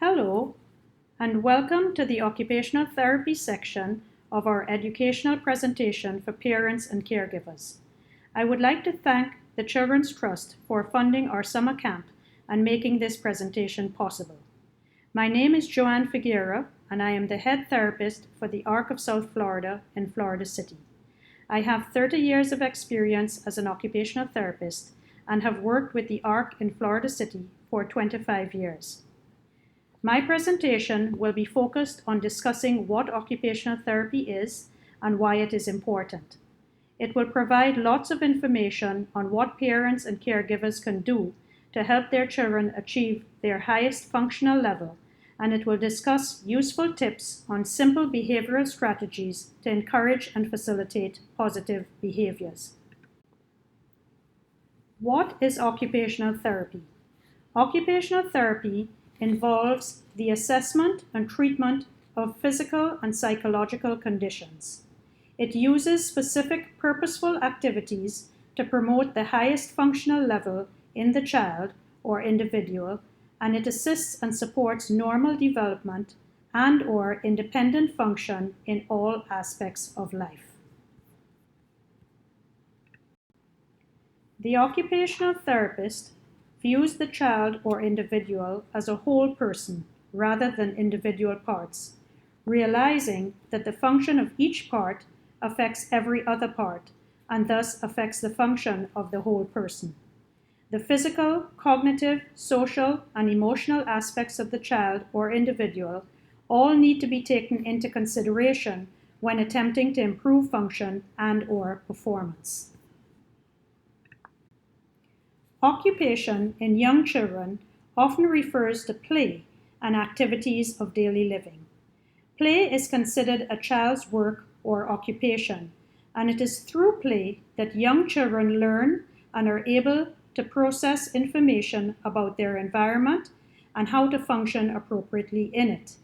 Hello, and welcome to the Occupational Therapy section of our educational presentation for parents and caregivers. I would like to thank the Children's Trust for funding our summer camp and making this presentation possible. My name is Joanne Figuera, and I am the head therapist for the ARC of South Florida in Florida City. I have 30 years of experience as an occupational therapist and have worked with the ARC in Florida City for 25 years. My presentation will be focused on discussing what occupational therapy is and why it is important. It will provide lots of information on what parents and caregivers can do to help their children achieve their highest functional level, and it will discuss useful tips on simple behavioral strategies to encourage and facilitate positive behaviors. What is occupational therapy? Occupational therapy involves the assessment and treatment of physical and psychological conditions. It uses specific purposeful activities to promote the highest functional level in the child or individual, and it assists and supports normal development and/or independent function in all aspects of life. The occupational therapist views the child or individual as a whole person rather than individual parts, realizing that the function of each part affects every other part and thus affects the function of the whole person. The physical, cognitive, social, and emotional aspects of the child or individual all need to be taken into consideration when attempting to improve function and/or performance. Occupation in young children often refers to play and activities of daily living. Play is considered a child's work or occupation, and it is through play that young children learn and are able to process information about their environment and how to function appropriately in it.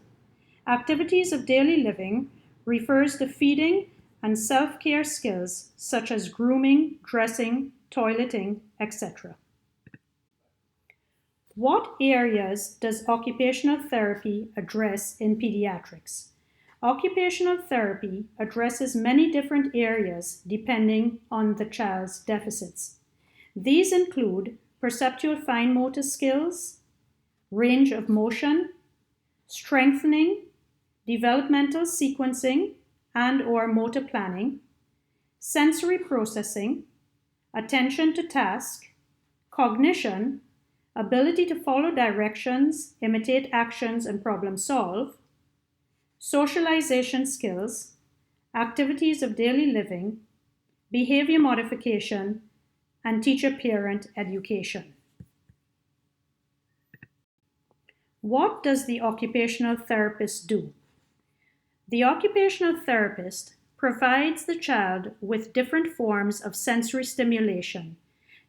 Activities of daily living refers to feeding and self-care skills such as grooming, dressing, toileting, etc. What areas does occupational therapy address in pediatrics? Occupational therapy addresses many different areas depending on the child's deficits. These include perceptual fine motor skills, range of motion, strengthening, developmental sequencing and/or motor planning, sensory processing, attention to task, cognition, ability to follow directions, imitate actions, and problem solve, socialization skills, activities of daily living, behavior modification, and teacher-parent education. What does the occupational therapist do? The occupational therapist provides the child with different forms of sensory stimulation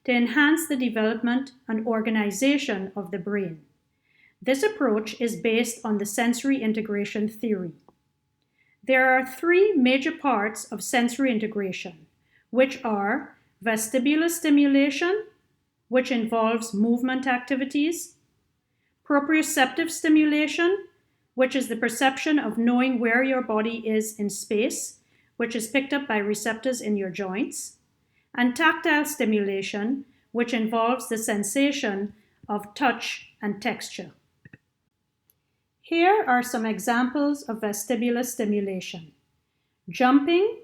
to enhance the development and organization of the brain. This approach is based on the sensory integration theory. There are three major parts of sensory integration, which are vestibular stimulation, which involves movement activities, proprioceptive stimulation, which is the perception of knowing where your body is in space, which is picked up by receptors in your joints, and tactile stimulation, which involves the sensation of touch and texture. Here are some examples of vestibular stimulation: jumping,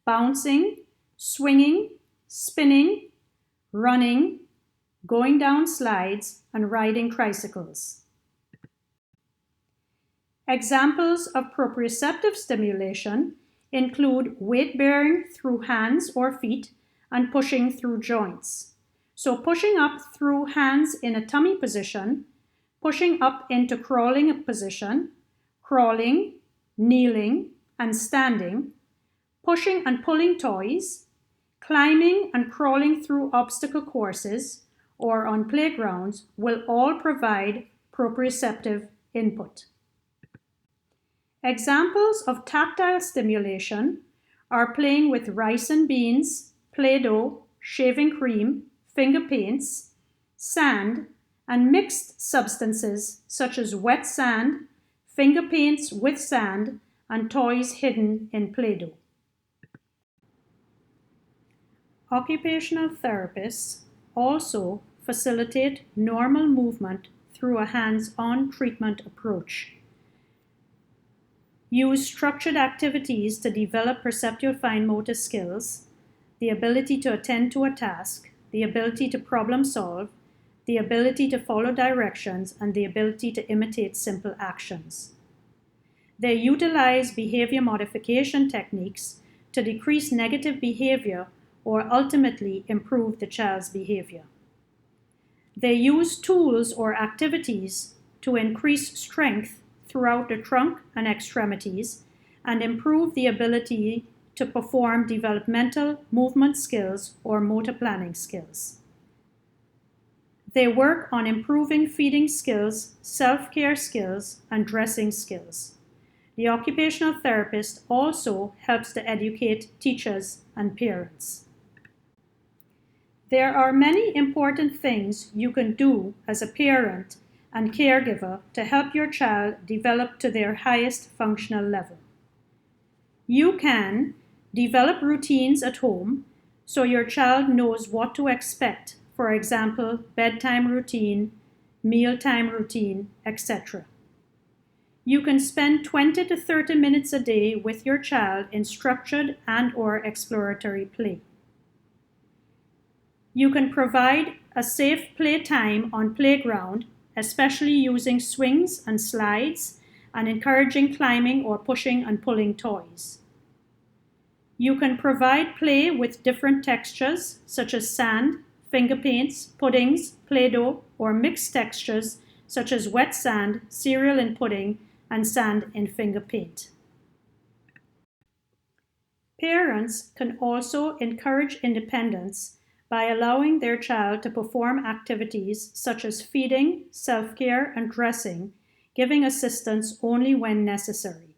bouncing, swinging, spinning, running, going down slides, and riding tricycles. Examples of proprioceptive stimulation include weight bearing through hands or feet and pushing through joints. So pushing up through hands in a tummy position, pushing up into crawling position, crawling, kneeling, and standing, pushing and pulling toys, climbing and crawling through obstacle courses or on playgrounds will all provide proprioceptive input. Examples of tactile stimulation are playing with rice and beans, Play-Doh, shaving cream, finger paints, sand, and mixed substances such as wet sand, finger paints with sand, and toys hidden in Play-Doh. Occupational therapists also facilitate normal movement through a hands-on treatment approach. Use structured activities to develop perceptual fine motor skills, the ability to attend to a task, the ability to problem solve, the ability to follow directions, and the ability to imitate simple actions. They utilize behavior modification techniques to decrease negative behavior or ultimately improve the child's behavior. They use tools or activities to increase strength throughout the trunk and extremities and improve the ability to perform developmental movement skills or motor planning skills. They work on improving feeding skills, self-care skills, and dressing skills. The occupational therapist also helps to educate teachers and parents. There are many important things you can do as a parent and caregiver to help your child develop to their highest functional level. You can develop routines at home so your child knows what to expect, for example, bedtime routine, mealtime routine, etc. You can spend 20 to 30 minutes a day with your child in structured and/or exploratory play. You can provide a safe play time on playground, especially using swings and slides and encouraging climbing or pushing and pulling toys. You can provide play with different textures such as sand, finger paints, puddings, Play-Doh, or mixed textures such as wet sand, cereal in pudding, and sand in finger paint. Parents can also encourage independence by allowing their child to perform activities such as feeding, self-care, and dressing, giving assistance only when necessary.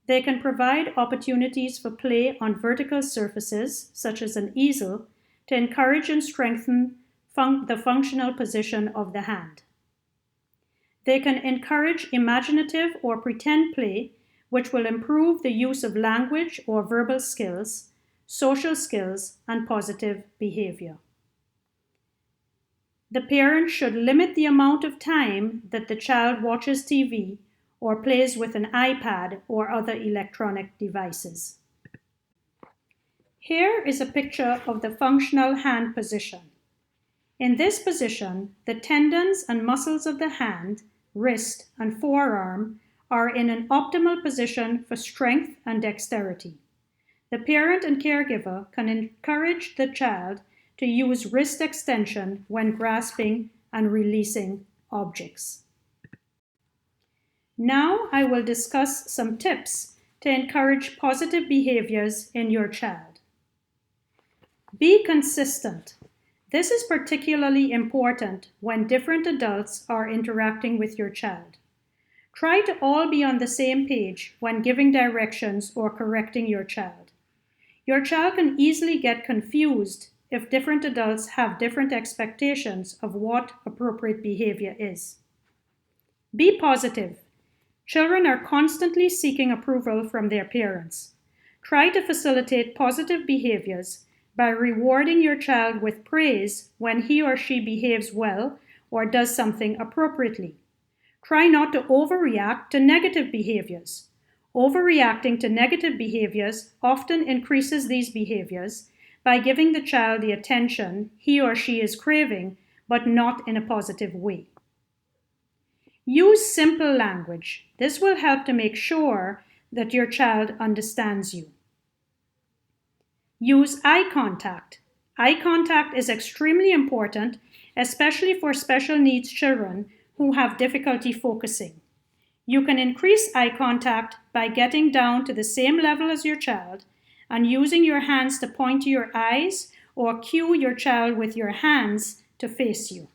They can provide opportunities for play on vertical surfaces, such as an easel, to encourage and strengthen the functional position of the hand. They can encourage imaginative or pretend play, which will improve the use of language or verbal skills, social skills, and positive behavior. The parent should limit the amount of time that the child watches TV or plays with an iPad or other electronic devices. Here is a picture of the functional hand position. In this position, the tendons and muscles of the hand, wrist, and forearm are in an optimal position for strength and dexterity. The parent and caregiver can encourage the child to use wrist extension when grasping and releasing objects. Now I will discuss some tips to encourage positive behaviors in your child. Be consistent. This is particularly important when different adults are interacting with your child. Try to all be on the same page when giving directions or correcting your child. Your child can easily get confused if different adults have different expectations of what appropriate behavior is. Be positive. Children are constantly seeking approval from their parents. Try to facilitate positive behaviors by rewarding your child with praise when he or she behaves well or does something appropriately. Try not to overreact to negative behaviors. Overreacting to negative behaviors often increases these behaviors by giving the child the attention he or she is craving, but not in a positive way. Use simple language. This will help to make sure that your child understands you. Use eye contact. Eye contact is extremely important, especially for special needs children who have difficulty focusing. You can increase eye contact by getting down to the same level as your child and using your hands to point to your eyes or cue your child with your hands to face you.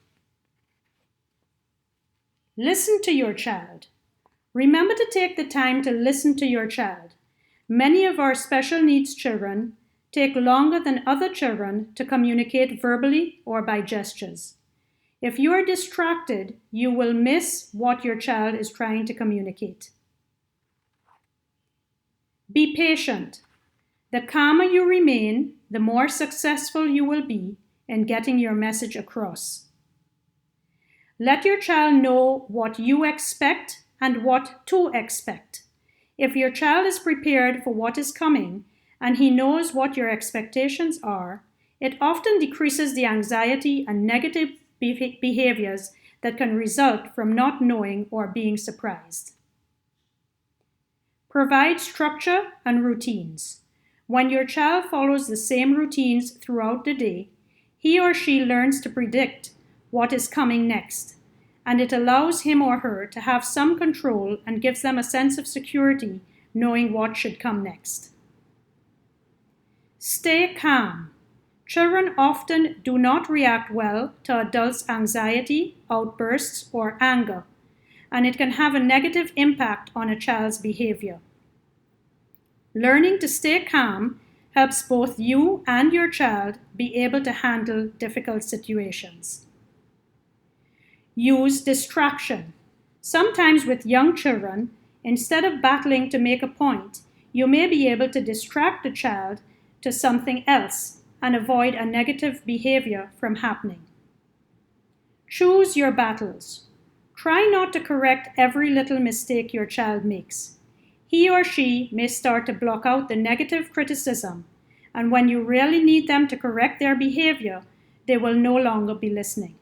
Listen to your child. Remember to take the time to listen to your child. Many of our special needs children take longer than other children to communicate verbally or by gestures. If you are distracted, you will miss what your child is trying to communicate. Be patient. The calmer you remain, the more successful you will be in getting your message across. Let your child know what you expect and what to expect. If your child is prepared for what is coming and he knows what your expectations are, it often decreases the anxiety and negative behaviors that can result from not knowing or being surprised. Provide structure and routines. When your child follows the same routines throughout the day, he or she learns to predict what is coming next, and it allows him or her to have some control and gives them a sense of security knowing what should come next. Stay calm. Children often do not react well to adults' anxiety, outbursts, or anger, and it can have a negative impact on a child's behavior. Learning to stay calm helps both you and your child be able to handle difficult situations. Use distraction. Sometimes with young children, instead of battling to make a point, you may be able to distract the child to something else and avoid a negative behavior from happening. Choose your battles. Try not to correct every little mistake your child makes. He or she may start to block out the negative criticism, and when you really need them to correct their behavior, they will no longer be listening.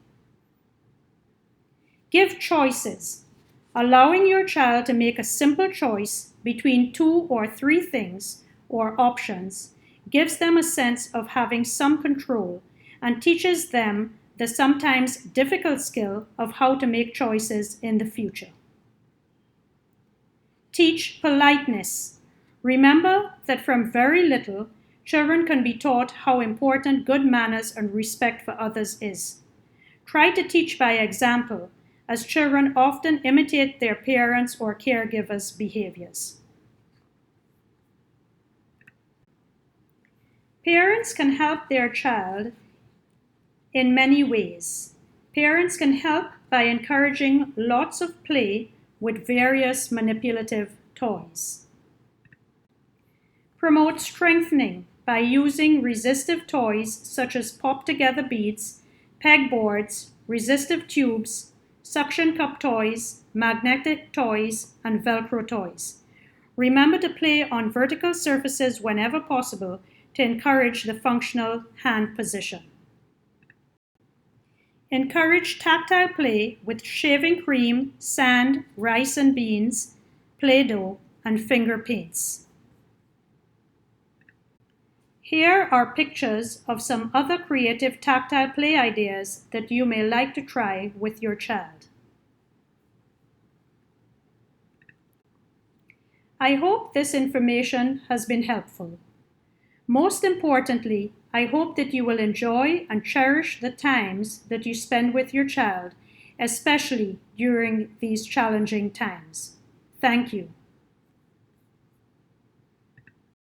Give choices. Allowing your child to make a simple choice between 2 or 3 things or options gives them a sense of having some control and teaches them the sometimes difficult skill of how to make choices in the future. Teach politeness. Remember that from very little, children can be taught how important good manners and respect for others is. Try to teach by example, as children often imitate their parents' or caregivers' behaviors. Parents can help their child in many ways. Parents can help by encouraging lots of play with various manipulative toys. Promote strengthening by using resistive toys such as pop-together beads, pegboards, resistive tubes, suction cup toys, magnetic toys, and Velcro toys. Remember to play on vertical surfaces whenever possible to encourage the functional hand position. Encourage tactile play with shaving cream, sand, rice and beans, Play-Doh, and finger paints. Here are pictures of some other creative tactile play ideas that you may like to try with your child. I hope this information has been helpful. Most importantly, I hope that you will enjoy and cherish the times that you spend with your child, especially during these challenging times. Thank you.